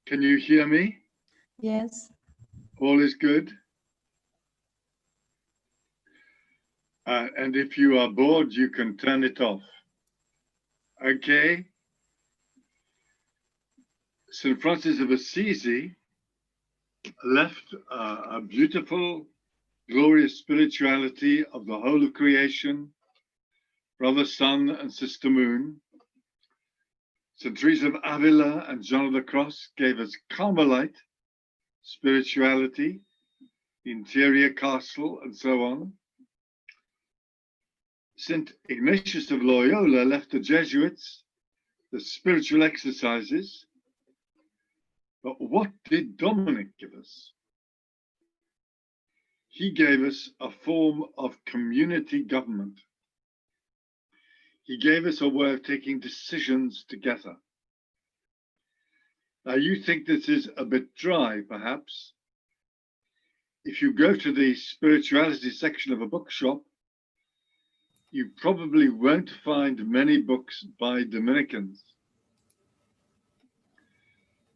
Can you hear me? Yes. All is good? And if you are bored, you can turn it off. Okay? St. Francis of Assisi left a beautiful, glorious spirituality of the whole of creation, Brother Sun and Sister Moon. St. Teresa of Avila and John of the Cross gave us Carmelite spirituality, the interior castle, and so on. St. Ignatius of Loyola left the Jesuits the spiritual exercises. But what did Dominic give us? He gave us a form of community government. He gave us a way of taking decisions together. Now, you think this is a bit dry, perhaps. If you go to the spirituality section of a bookshop, you probably won't find many books by Dominicans.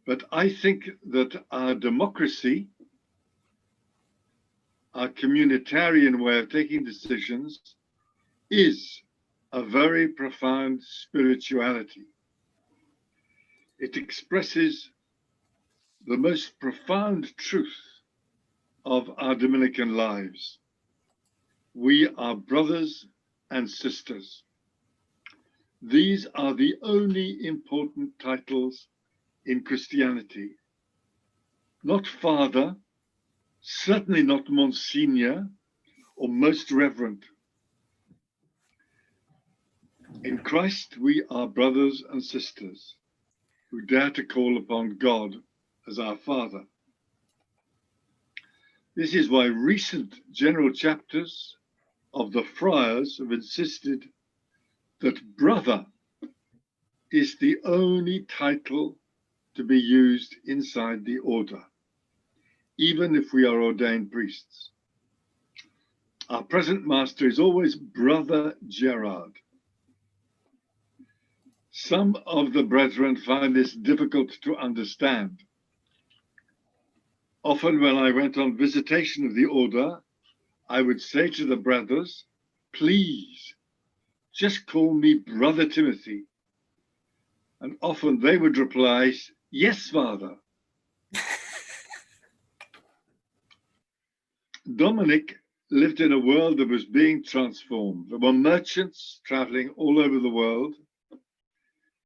But I think that our democracy, our communitarian way of taking decisions, is a very profound spirituality. It expresses the most profound truth of our Dominican lives. We are brothers and sisters. These are the only important titles in Christianity. Not Father, certainly not Monsignor or Most Reverend. In Christ, we are brothers and sisters who dare to call upon God as our Father. This is why recent general chapters of the friars have insisted that brother is the only title to be used inside the order, even if we are ordained priests. Our present master is always Brother Gerard. Some of the brethren find this difficult to understand. Often when I went on visitation of the order, I would say to the brothers, please, just call me Brother Timothy. And often they would reply, yes, Father. Dominic lived in a world that was being transformed. There were merchants traveling all over the world.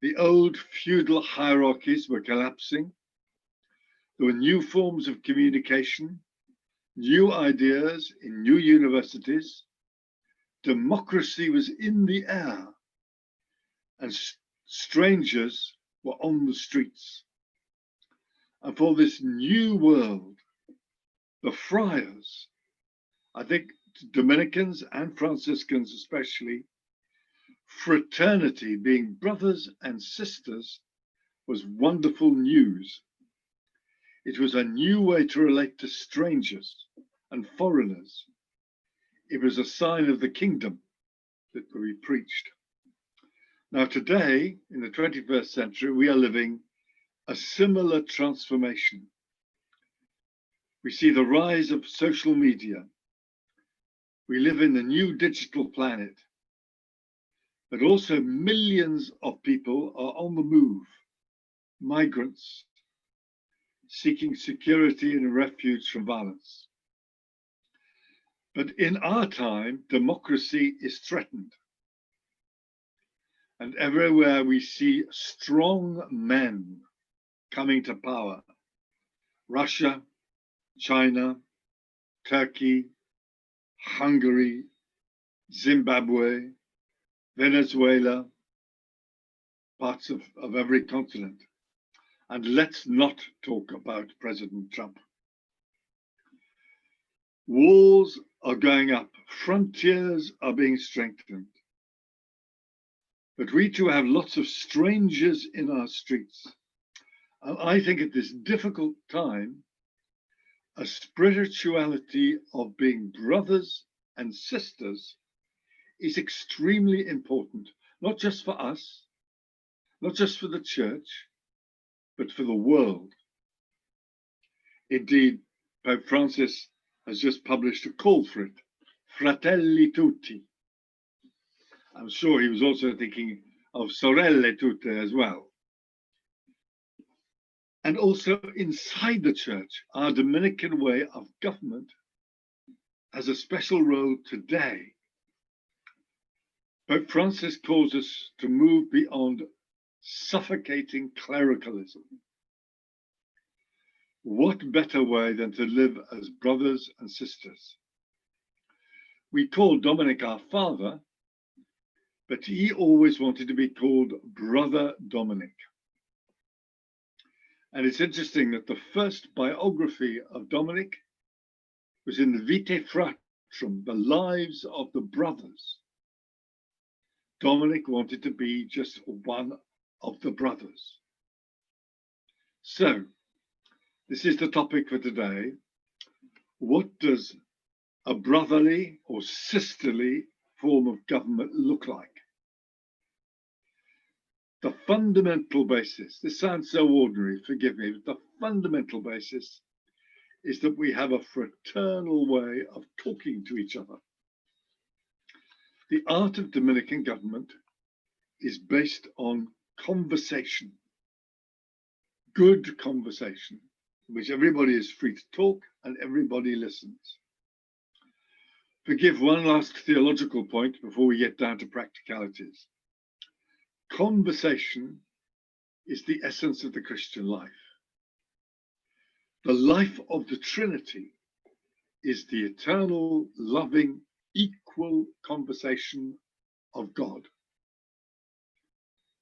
The old feudal hierarchies were collapsing. There were new forms of communication, new ideas in new universities. Democracy was in the air, and strangers were on the streets. And for this new world, the friars, I think Dominicans and Franciscans especially, fraternity, being brothers and sisters, was wonderful news. It was a new way to relate to strangers and foreigners. It was a sign of the kingdom that we preached. Now today, in the 21st century, we are living a similar transformation. We see the rise of social media. We live in the new digital planet, but also millions of people are on the move, migrants seeking security and refuge from violence. But in our time, democracy is threatened. And everywhere we see strong men coming to power, Russia, China, Turkey, Hungary, Zimbabwe, Venezuela, parts of every continent. And let's not talk about President Trump. Walls are going up, frontiers are being strengthened. But we too have lots of strangers in our streets. And I think at this difficult time, a spirituality of being brothers and sisters is extremely important, not just for us, not just for the church, but for the world. Indeed, Pope Francis has just published a call for it, Fratelli Tutti. I'm sure he was also thinking of Sorelle Tutte as well. And also inside the church, our Dominican way of government has a special role today. Pope Francis calls us to move beyond suffocating clericalism. What better way than to live as brothers and sisters? We call Dominic our father, but he always wanted to be called Brother Dominic. And it's interesting that the first biography of Dominic was in the Vitae Fratrum, the lives of the brothers. Dominic wanted to be just one of the brothers. So, this is the topic for today. What does a brotherly or sisterly form of government look like? The fundamental basis, this sounds so ordinary, forgive me, but the fundamental basis is that we have a fraternal way of talking to each other. The art of Dominican government is based on conversation, good conversation, in which everybody is free to talk and everybody listens. Forgive one last theological point before we get down to practicalities. Conversation is the essence of the Christian life. The life of the Trinity is the eternal, loving, equal conversation of God.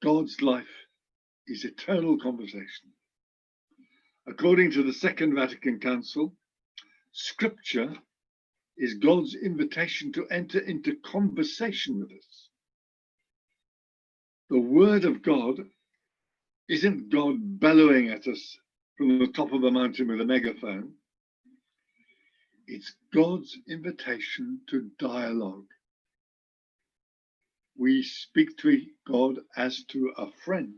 God's life is eternal conversation. According to the Second Vatican Council, Scripture is God's invitation to enter into conversation with us. The Word of God isn't God bellowing at us from the top of a mountain with a megaphone. It's God's invitation to dialogue. We speak to God as to a friend.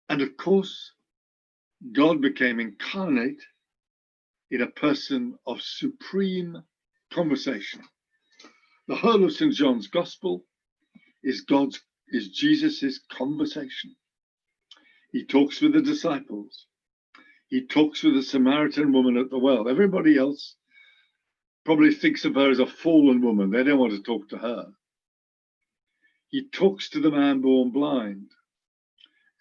And of course, God became incarnate in a person of supreme conversation. The whole of St. John's Gospel is Jesus's conversation. He talks with the disciples. He talks with the Samaritan woman at the well. Everybody else probably thinks of her as a fallen woman. They don't want to talk to her. He talks to the man born blind.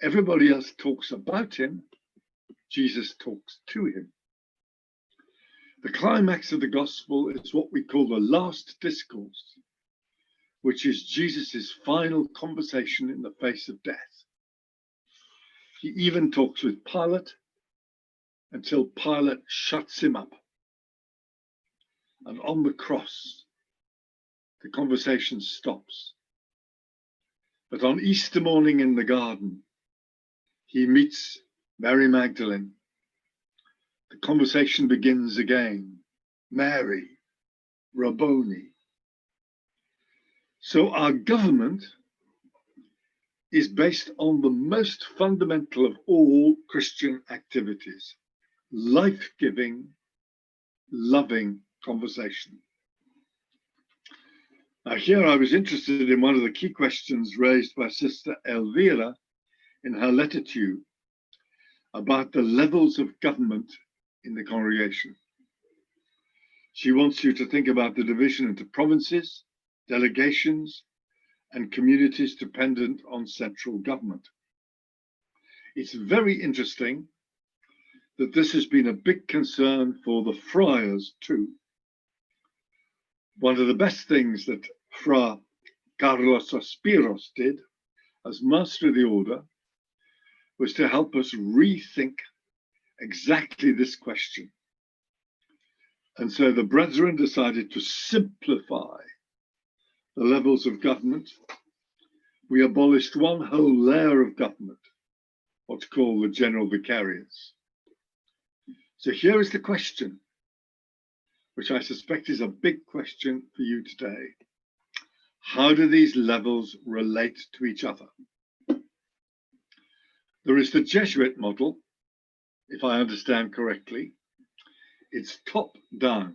Everybody else talks about him. Jesus talks to him. The climax of the gospel is what we call the last discourse, which is Jesus's final conversation in the face of death. He even talks with Pilate until Pilate shuts him up. And on the cross, the conversation stops. But on Easter morning in the garden, he meets Mary Magdalene. The conversation begins again. Mary, Rabboni. So our government is based on the most fundamental of all Christian activities, life-giving, loving conversation. Now here I was interested in one of the key questions raised by Sister Elvira in her letter to you about the levels of government in the congregation. She wants you to think about the division into provinces, delegations, and communities dependent on central government. It's very interesting that this has been a big concern for the friars too. One of the best things that Fra Carlos Aspiros did as master of the order was to help us rethink exactly this question. And so the brethren decided to simplify the levels of government. We abolished one whole layer of government, what's called the general vicariates. So here is the question, which I suspect is a big question for you today. How do these levels relate to each other? There is the Jesuit model, if I understand correctly. It's top down.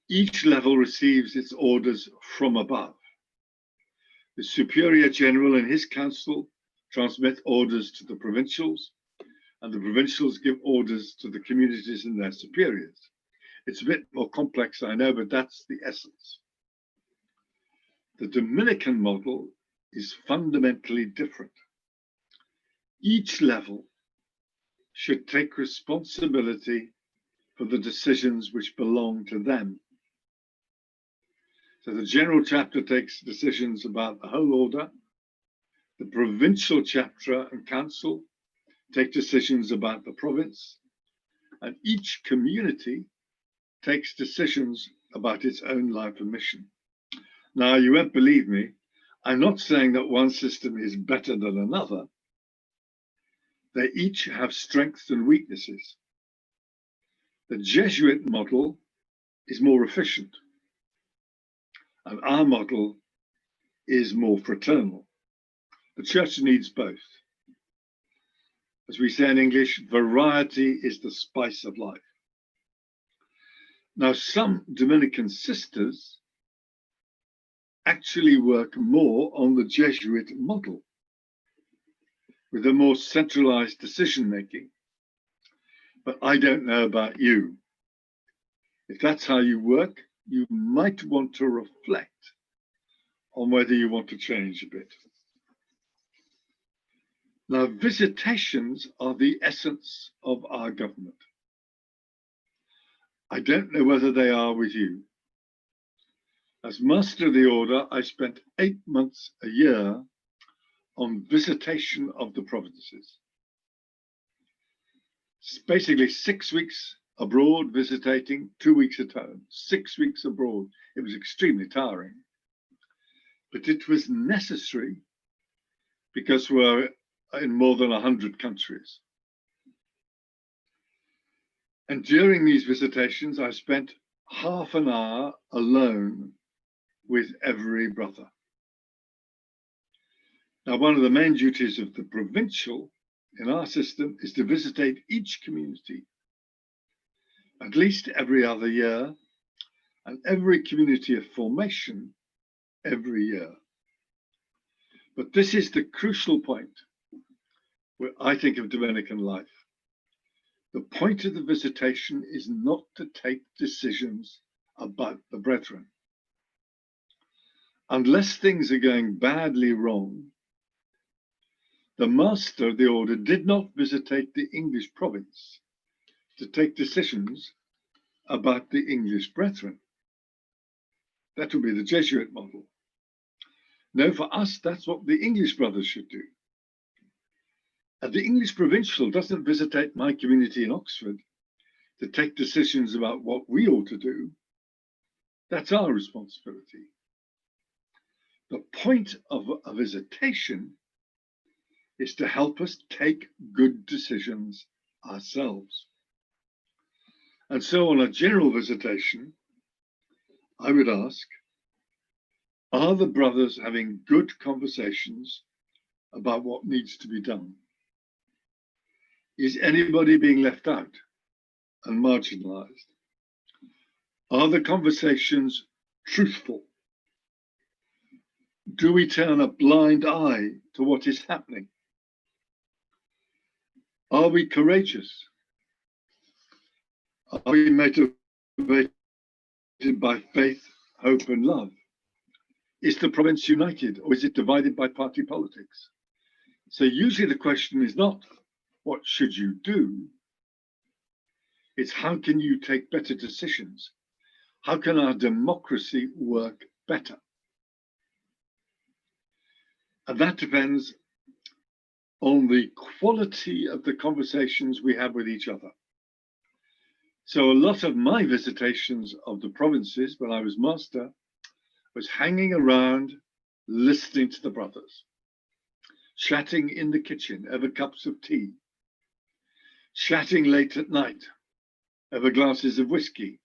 Each level receives its orders from above. The Superior General and his council transmit orders to the provincials, and the provincials give orders to the communities and their superiors. It's a bit more complex, I know, but that's the essence. The Dominican model is fundamentally different. Each level should take responsibility for the decisions which belong to them. So the general chapter takes decisions about the whole order. The provincial chapter and council take decisions about the province, and each community takes decisions about its own life and mission. Now, you won't believe me. I'm not saying that one system is better than another. They each have strengths and weaknesses. The Jesuit model is more efficient, and our model is more fraternal. The church needs both. As we say in English, variety is the spice of life. Now, some Dominican sisters actually work more on the Jesuit model with a more centralized decision making. But I don't know about you. If that's how you work, you might want to reflect on whether you want to change a bit. Now, visitations are the essence of our government. I don't know whether they are with you. As Master of the Order, I spent 8 months a year on visitation of the provinces. It's basically 6 weeks abroad visitating, 2 weeks at home, 6 weeks abroad. It was extremely tiring, but it was necessary because we're in more than 100 countries. And during these visitations, I spent half an hour alone with every brother. Now, one of the main duties of the provincial in our system is to visitate each community at least every other year, and every community of formation every year. But this is the crucial point where I think of Dominican life. The point of the visitation is not to take decisions about the brethren. Unless things are going badly wrong, the Master of the Order did not visitate the English province to take decisions about the English brethren. That would be the Jesuit model. No, for us, that's what the English brothers should do. And the English provincial doesn't visitate my community in Oxford to take decisions about what we ought to do. That's our responsibility. The point of a visitation is to help us take good decisions ourselves. And so on a general visitation, I would ask, are the brothers having good conversations about what needs to be done? Is anybody being left out and marginalized? Are the conversations truthful? Do we turn a blind eye to what is happening? Are we courageous? Are we motivated by faith, hope, and love? Is the province united, or is it divided by party politics? So usually the question is not, what should you do? It's how can you take better decisions? How can our democracy work better? And that depends on the quality of the conversations we have with each other. So a lot of my visitations of the provinces when I was master was hanging around, listening to the brothers, chatting in the kitchen over cups of tea, chatting late at night over glasses of whiskey,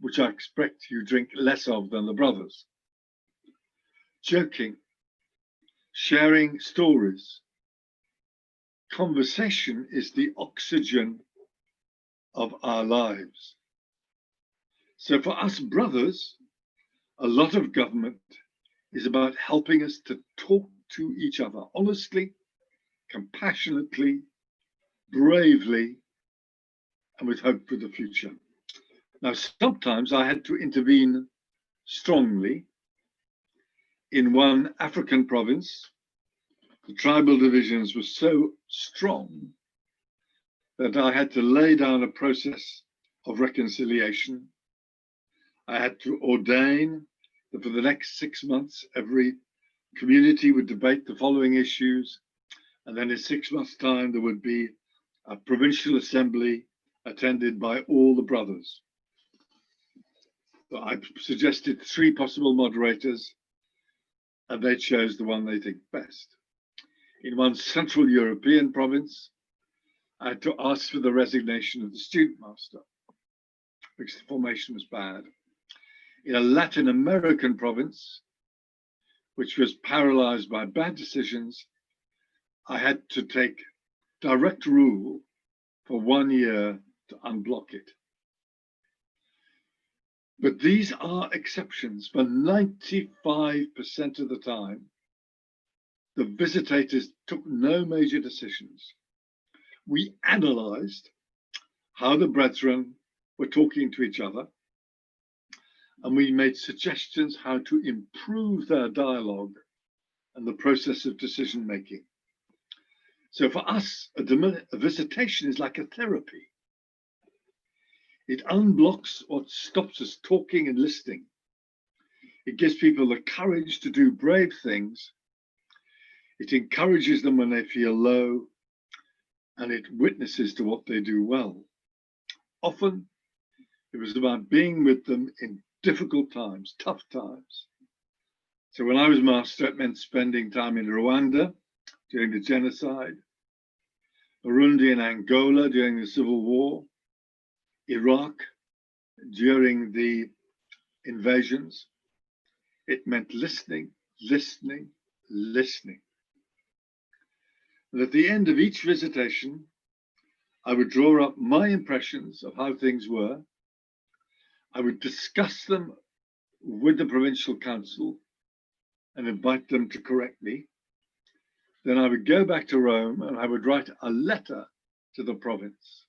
which I expect you drink less of than the brothers, joking, sharing stories, conversation is the oxygen of our lives. So for us brothers, a lot of government is about helping us to talk to each other honestly, compassionately, bravely, and with hope for the future. Now, sometimes I had to intervene strongly. In one African province, the tribal divisions were so strong that I had to lay down a process of reconciliation. I had to ordain that for the next 6 months, every community would debate the following issues, and then in 6 months' time, there would be a provincial assembly attended by all the brothers. So I suggested 3 possible moderators, and they chose the one they think best. In one Central European province, I had to ask for the resignation of the student master, because the formation was bad. In a Latin American province, which was paralyzed by bad decisions, I had to take direct rule for 1 year to unblock it. But these are exceptions. For 95% of the time, the visitators took no major decisions. We analyzed how the brethren were talking to each other, and we made suggestions how to improve their dialogue and the process of decision making. So for us, a visitation is like a therapy. It unblocks what stops us talking and listening. It gives people the courage to do brave things. It encourages them when they feel low, and it witnesses to what they do well. Often, it was about being with them in difficult times, tough times. So when I was master, it meant spending time in Rwanda during the genocide, Burundi and Angola during the Civil War, Iraq during the invasions. It meant listening, listening, listening. And at the end of each visitation, I would draw up my impressions of how things were. I would discuss them with the provincial council and invite them to correct me. Then I would go back to Rome and I would write a letter to the province.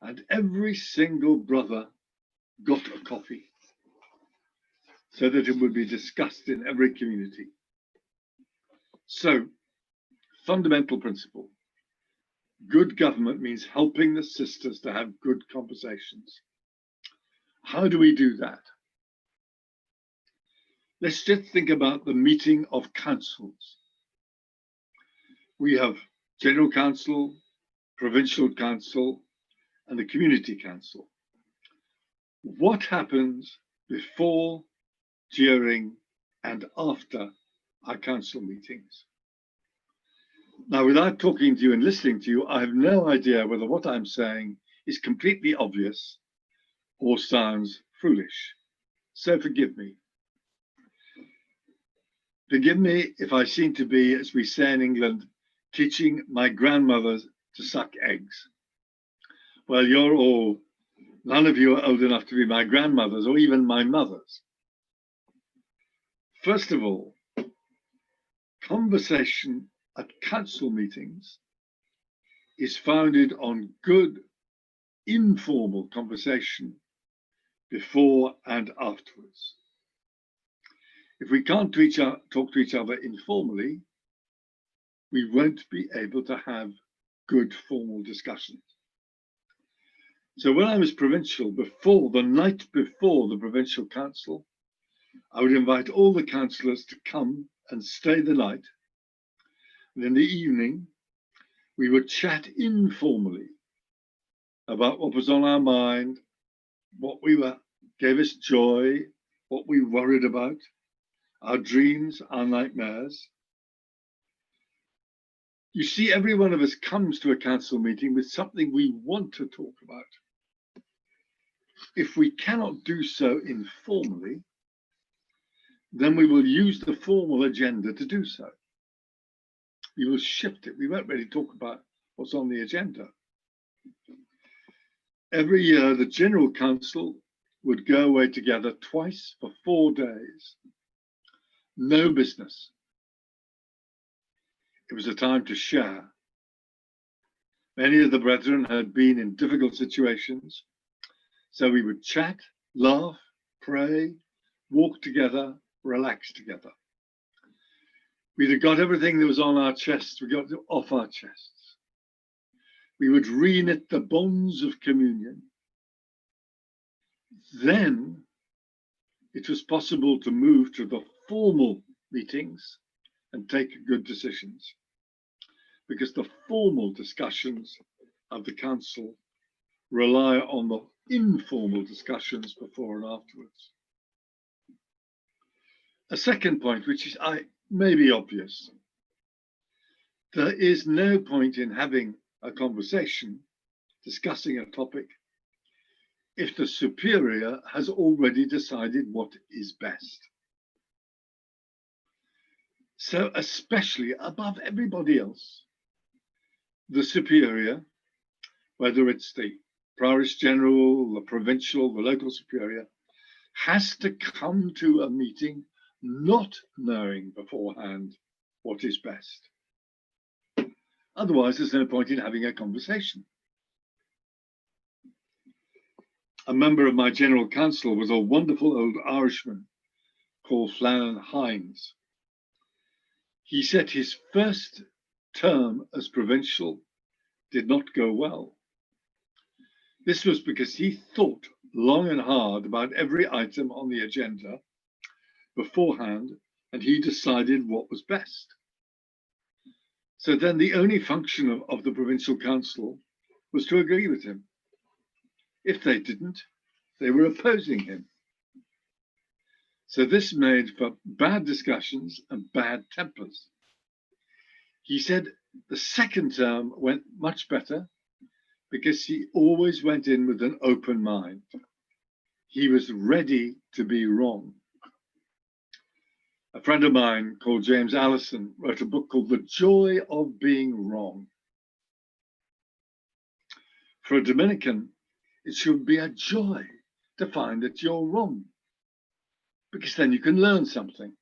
And every single brother got a copy so that it would be discussed in every community. So, fundamental principle. Good government means helping the sisters to have good conversations. How do we do that? Let's just think about the meeting of councils. We have General Council, Provincial Council, and the Community Council. What happens before, during, and after our council meetings? Now, without talking to you and listening to you, I have no idea whether what I'm saying is completely obvious or sounds foolish. So forgive me. Forgive me if I seem to be, as we say in England, teaching my grandmothers to suck eggs. Well, none of you are old enough to be my grandmothers or even my mothers. First of all, conversation at council meetings is founded on good, informal conversation before and afterwards. If we can't talk to each other informally, we won't be able to have good formal discussions. So when I was provincial, the night before the provincial council, I would invite all the councillors to come and stay the night. And in the evening, we would chat informally about what was on our mind, what gave us joy, what we worried about, our dreams, our nightmares. You see, every one of us comes to a council meeting with something we want to talk about. If we cannot do so informally, then we will use the formal agenda to do so. we will shift it. We won't really talk about what's on the agenda. Every year, the General Council would go away together twice for 4 days. No business. It was a time to share. Many of the brethren had been in difficult situations, so we would chat, laugh, pray, walk together, relax together. We'd have got everything that was on our chests, we got it off our chests. We would re-knit the bonds of communion. Then it was possible to move to the formal meetings and take good decisions, because the formal discussions of the council rely on the informal discussions before and afterwards. A second point, which is maybe obvious, there is no point in having a conversation discussing a topic if the superior has already decided what is best. So especially above everybody else, the superior, whether it's the Parish General, the provincial, the local superior, has to come to a meeting not knowing beforehand what is best. Otherwise, there's no point in having a conversation. A member of my General Council was a wonderful old Irishman called Flannan Hines. He said his first term as provincial did not go well. This was because he thought long and hard about every item on the agenda beforehand, and he decided what was best. So then the only function of the provincial council was to agree with him. If they didn't, they were opposing him. So this made for bad discussions and bad tempers. He said the second term went much better because he always went in with an open mind. He was ready to be wrong. A friend of mine called James Allison wrote a book called The Joy of Being Wrong. For a Dominican, it should be a joy to find that you're wrong, because then you can learn something.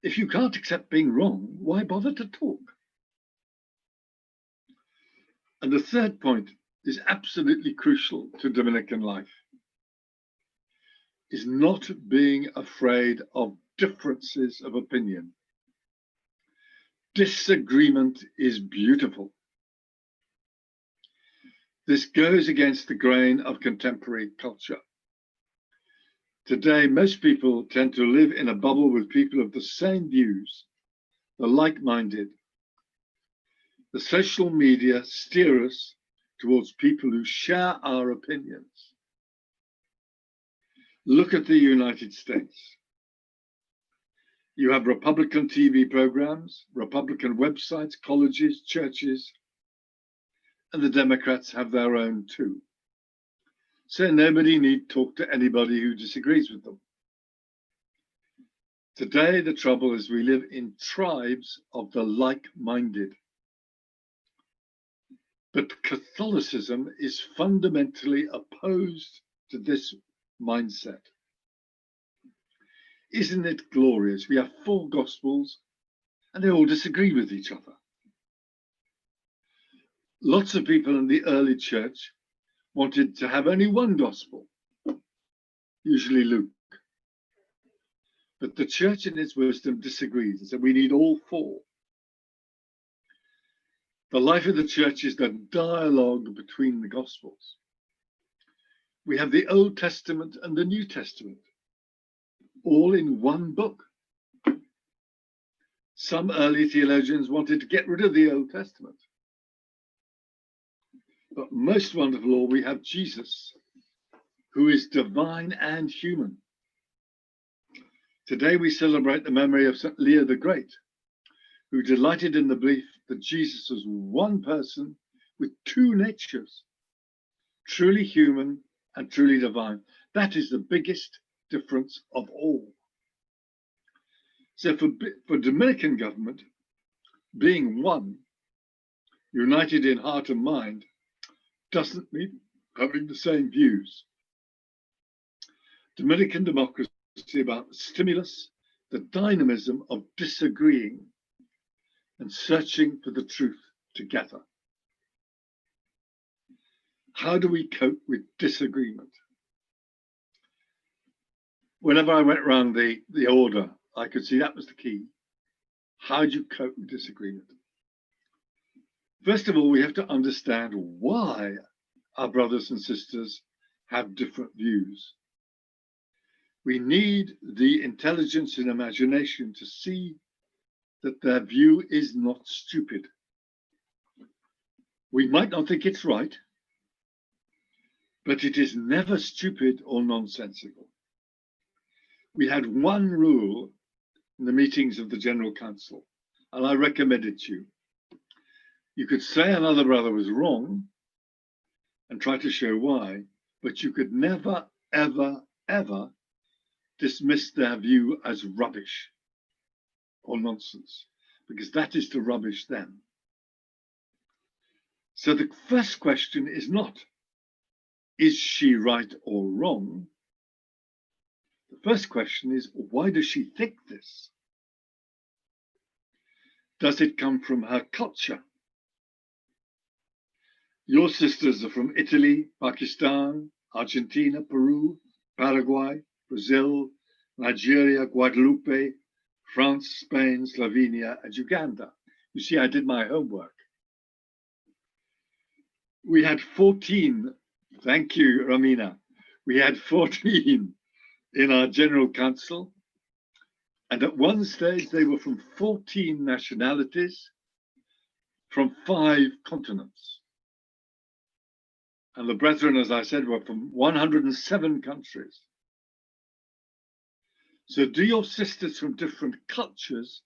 If you can't accept being wrong, why bother to talk? And the third point is absolutely crucial to Dominican life, is not being afraid of differences of opinion. Disagreement is beautiful. This goes against the grain of contemporary culture. Today, most people tend to live in a bubble with people of the same views, the like-minded. The social media steer us towards people who share our opinions. Look at the United States. You have Republican TV programs, Republican websites, colleges, churches, and the Democrats have their own too. So nobody need talk to anybody who disagrees with them. Today, the trouble is we live in tribes of the like-minded. But Catholicism is fundamentally opposed to this mindset. Isn't it glorious? We have 4 gospels and they all disagree with each other. Lots of people in the early church wanted to have only one gospel, usually Luke. But the church in its wisdom disagreed and said we need all 4. The life of the church is the dialogue between the gospels. We have the Old Testament and the New Testament, all in one book. Some early theologians wanted to get rid of the Old Testament. But most wonderful of all, we have Jesus, who is divine and human. Today we celebrate the memory of St. Leo the Great, who delighted in the belief that Jesus was one person with 2 natures, truly human and truly divine. That is the biggest difference of all. So for Dominican government, being one, united in heart and mind, doesn't mean having the same views. Dominican democracy is about the stimulus, the dynamism of disagreeing and searching for the truth together. How do we cope with disagreement? Whenever I went around the order, I could see that was the key. How do you cope with disagreement? First of all, we have to understand why our brothers and sisters have different views. We need the intelligence and imagination to see that their view is not stupid. We might not think it's right, but it is never stupid or nonsensical. We had one rule in the meetings of the General Council, and I recommend it to you. You could say another brother was wrong and try to show why, but you could never, ever, ever dismiss their view as rubbish or nonsense, because that is to rubbish them. So the first question is not, is she right or wrong? The first question is, why does she think this? Does it come from her culture? Your sisters are from Italy, Pakistan, Argentina, Peru, Paraguay, Brazil, Nigeria, Guadeloupe, France, Spain, Slovenia, and Uganda. You see, I did my homework. We had 14, thank you, Ramina. We had 14 in our General Council. And at one stage, they were from 14 nationalities, from 5 continents. And the brethren, as I said, were from 107 countries. So do your sisters from different cultures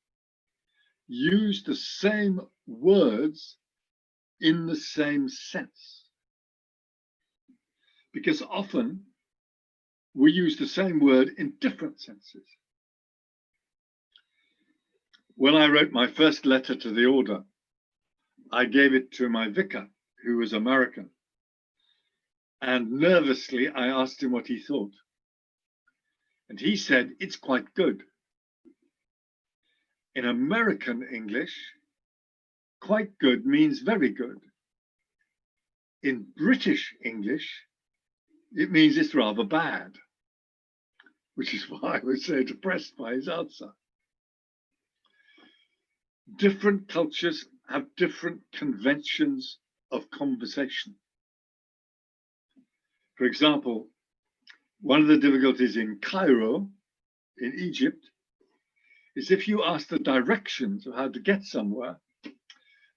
use the same words in the same sense? Because often we use the same word in different senses. When I wrote my first letter to the order, I gave it to my vicar, who was American. And nervously, I asked him what he thought. And he said, it's quite good. In American English, quite good means very good. In British English, it means it's rather bad, which is why I was so depressed by his answer. Different cultures have different conventions of conversation. For example, one of the difficulties in Cairo, in Egypt, is if you ask the directions of how to get somewhere,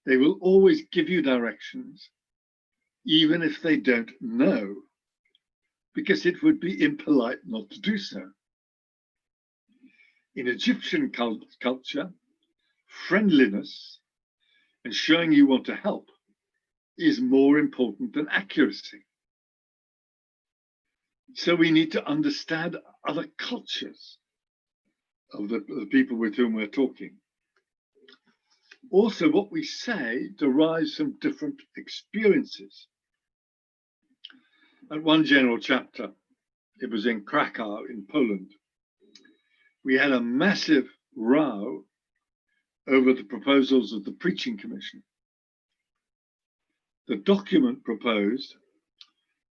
they will always give you directions, even if they don't know, because it would be impolite not to do so. In Egyptian culture, friendliness and showing you want to help is more important than accuracy. So we need to understand other cultures of the people with whom we're talking. Also, what we say derives from different experiences. At one general chapter, it was in Krakow in Poland, we had a massive row over the proposals of the Preaching Commission. The document proposed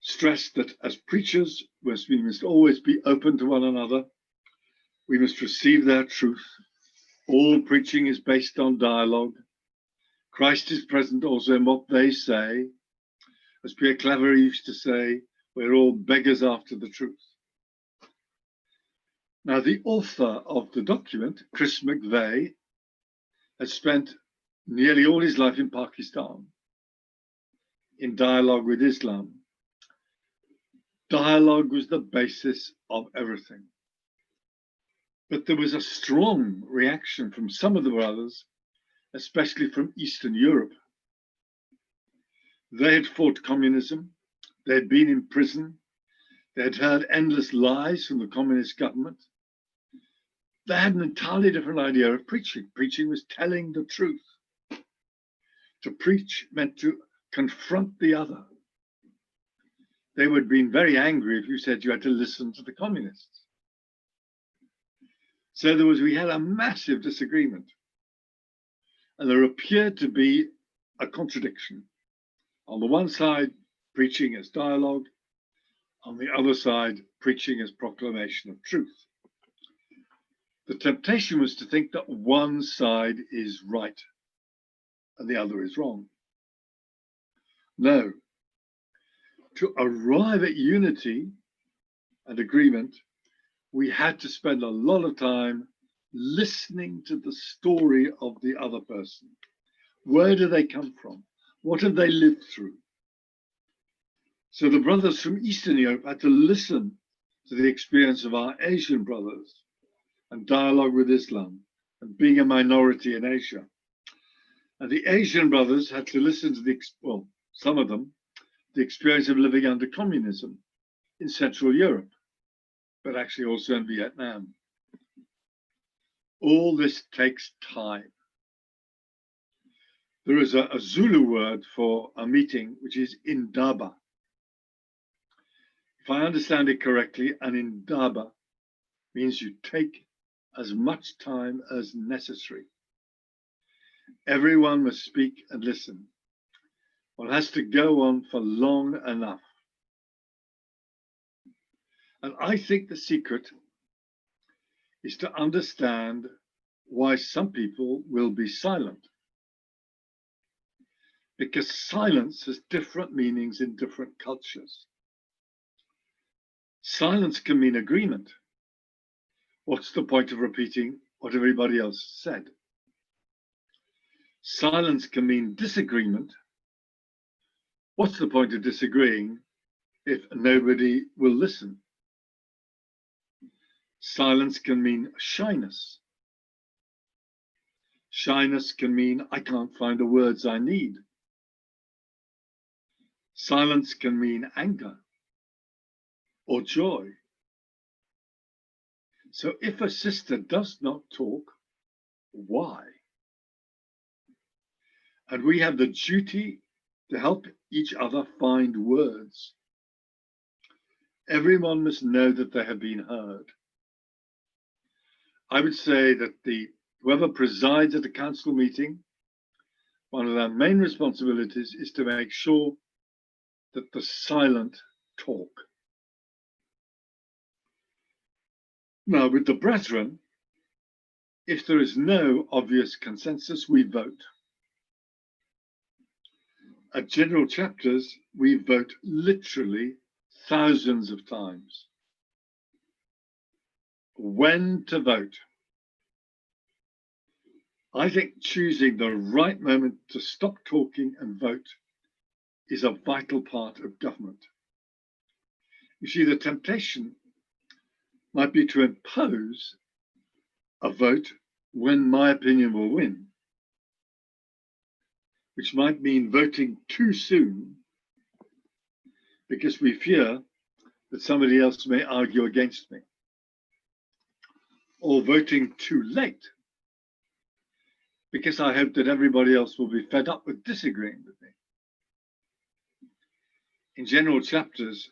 stressed that as preachers, we must always be open to one another. We must receive their truth. All preaching is based on dialogue. Christ is present also in what they say. As Pierre Claver used to say, we're all beggars after the truth. Now, the author of the document, Chris McVeigh, has spent nearly all his life in Pakistan in dialogue with Islam. Dialogue was the basis of everything. But there was a strong reaction from some of the brothers, especially from Eastern Europe. They had fought communism, they had been in prison, they had heard endless lies from the communist government. They had an entirely different idea of preaching. Preaching was telling the truth. To preach meant to confront the other. They would have been very angry if you said you had to listen to the communists. So we had a massive disagreement. And there appeared to be a contradiction. On the one side, preaching as dialogue. On the other side, preaching as proclamation of truth. The temptation was to think that one side is right and the other is wrong. No. To arrive at unity and agreement, we had to spend a lot of time listening to the story of the other person. Where do they come from? What have they lived through? So the brothers from Eastern Europe had to listen to the experience of our Asian brothers and dialogue with Islam and being a minority in Asia. And the Asian brothers had to listen to some of them, the experience of living under communism in Central Europe, but actually also in Vietnam. All this takes time. There is a Zulu word for a meeting, which is indaba. If I understand it correctly, an indaba means you take as much time as necessary. Everyone must speak and listen. One has to go on for long enough. And I think the secret is to understand why some people will be silent. Because silence has different meanings in different cultures. Silence can mean agreement. What's the point of repeating what everybody else said? Silence can mean disagreement. What's the point of disagreeing if nobody will listen? Silence can mean shyness. Shyness can mean I can't find the words I need. Silence can mean anger or joy. So if a sister does not talk, why? And we have the duty to help each other find words. Everyone must know that they have been heard. I would say that whoever presides at a council meeting, one of their main responsibilities is to make sure that the silent talk. Now, with the brethren, if there is no obvious consensus, we vote. At general chapters, we vote literally thousands of times. When to vote? I think choosing the right moment to stop talking and vote is a vital part of government. You see, the temptation might be to impose a vote when my opinion will win, which might mean voting too soon because we fear that somebody else may argue against me, or voting too late because I hope that everybody else will be fed up with disagreeing with me. In general chapters,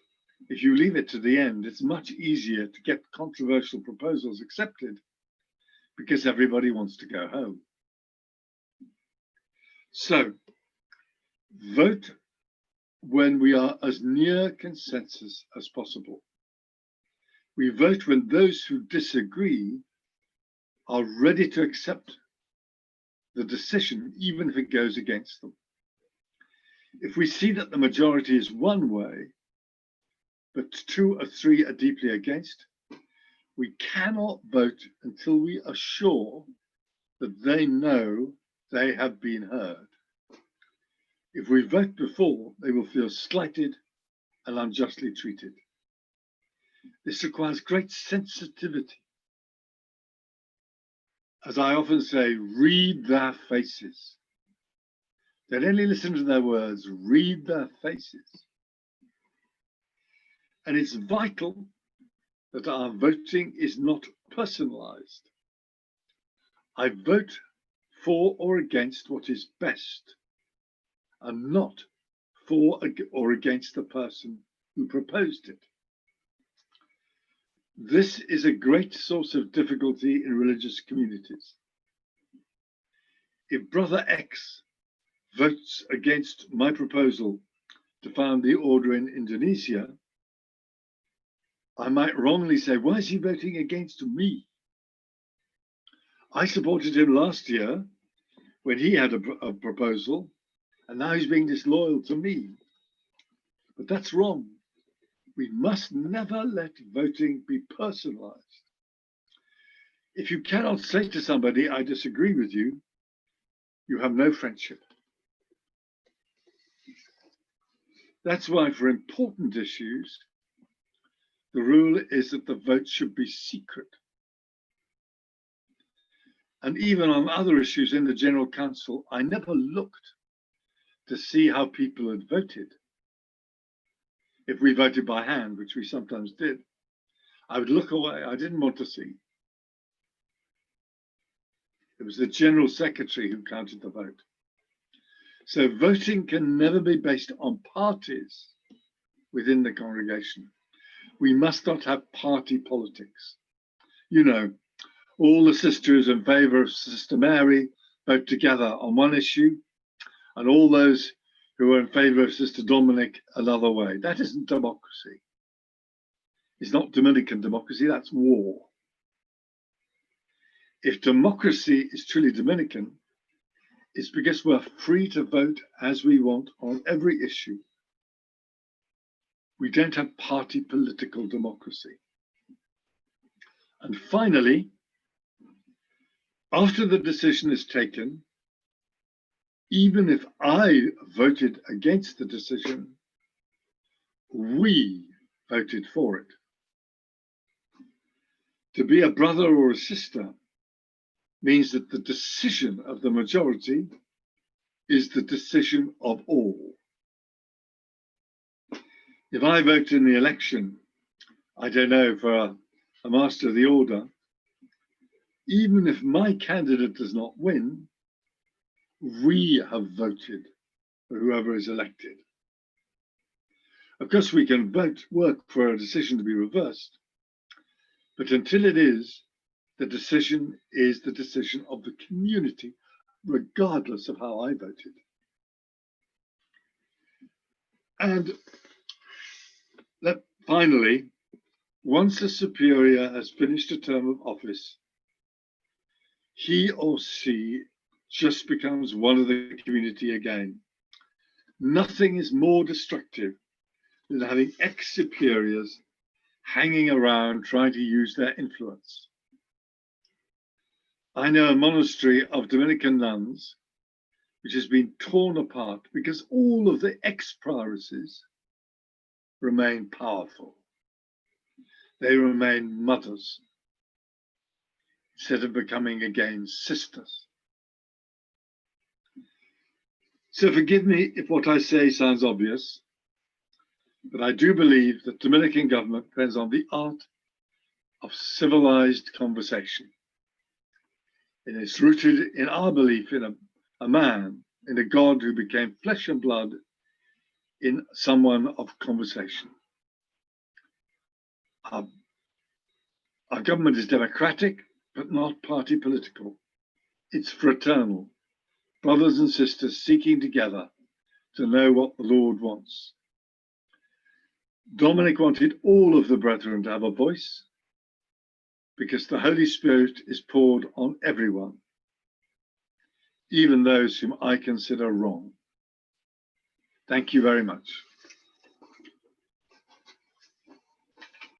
if you leave it to the end, it's much easier to get controversial proposals accepted because everybody wants to go home. So, vote when we are as near consensus as possible. We vote when those who disagree are ready to accept the decision, even if it goes against them. If we see that the majority is one way, but 2 or 3 are deeply against, we cannot vote until we are sure that they know they have been heard. If we vote before, they will feel slighted and unjustly treated. This requires great sensitivity. As I often say, read their faces. Don't only listen to their words, read their faces. And it's vital that our voting is not personalized. I vote for or against what is best and not for or against the person who proposed it. This is a great source of difficulty in religious communities. If Brother X votes against my proposal to found the order in Indonesia, I might wrongly say, why is he voting against me? I supported him last year when he had a proposal, and now he's being disloyal to me. But that's wrong. We must never let voting be personalized. If you cannot say to somebody, I disagree with you, you have no friendship. That's why for important issues, the rule is that the vote should be secret. And even on other issues in the General Council, I never looked to see how people had voted. If we voted by hand, which we sometimes did, I would look away. I didn't want to see. It was the General Secretary who counted the vote. So voting can never be based on parties within the congregation. We must not have party politics. You know, all the sisters in favor of Sister Mary vote together on one issue, and all those who are in favor of Sister Dominic another way. That isn't democracy. It's not Dominican democracy, that's war. If democracy is truly Dominican, it's because we're free to vote as we want on every issue. We don't have party political democracy. And finally, after the decision is taken, even if I voted against the decision, we voted for it. To be a brother or a sister means that the decision of the majority is the decision of all. If I vote in the election, I don't know, for a master of the order, even if my candidate does not win, we have voted for whoever is elected. Of course, we can work for a decision to be reversed, but until it is, the decision is the decision of the community, regardless of how I voted. And finally, once a superior has finished a term of office, he or she just becomes one of the community again. Nothing is more destructive than having ex-superiors hanging around trying to use their influence. I know a monastery of Dominican nuns which has been torn apart because all of the ex-prioresses remain powerful. They remain mothers instead of becoming again sisters. So forgive me if what I say sounds obvious, but I do believe that Dominican government depends on the art of civilized conversation. And it's rooted in our belief in a man, in a God who became flesh and blood in someone of conversation. Our government is democratic, but not party political. It's fraternal, brothers and sisters seeking together to know what the Lord wants. Dominic wanted all of the brethren to have a voice because the Holy Spirit is poured on everyone, even those whom I consider wrong. Thank you very much.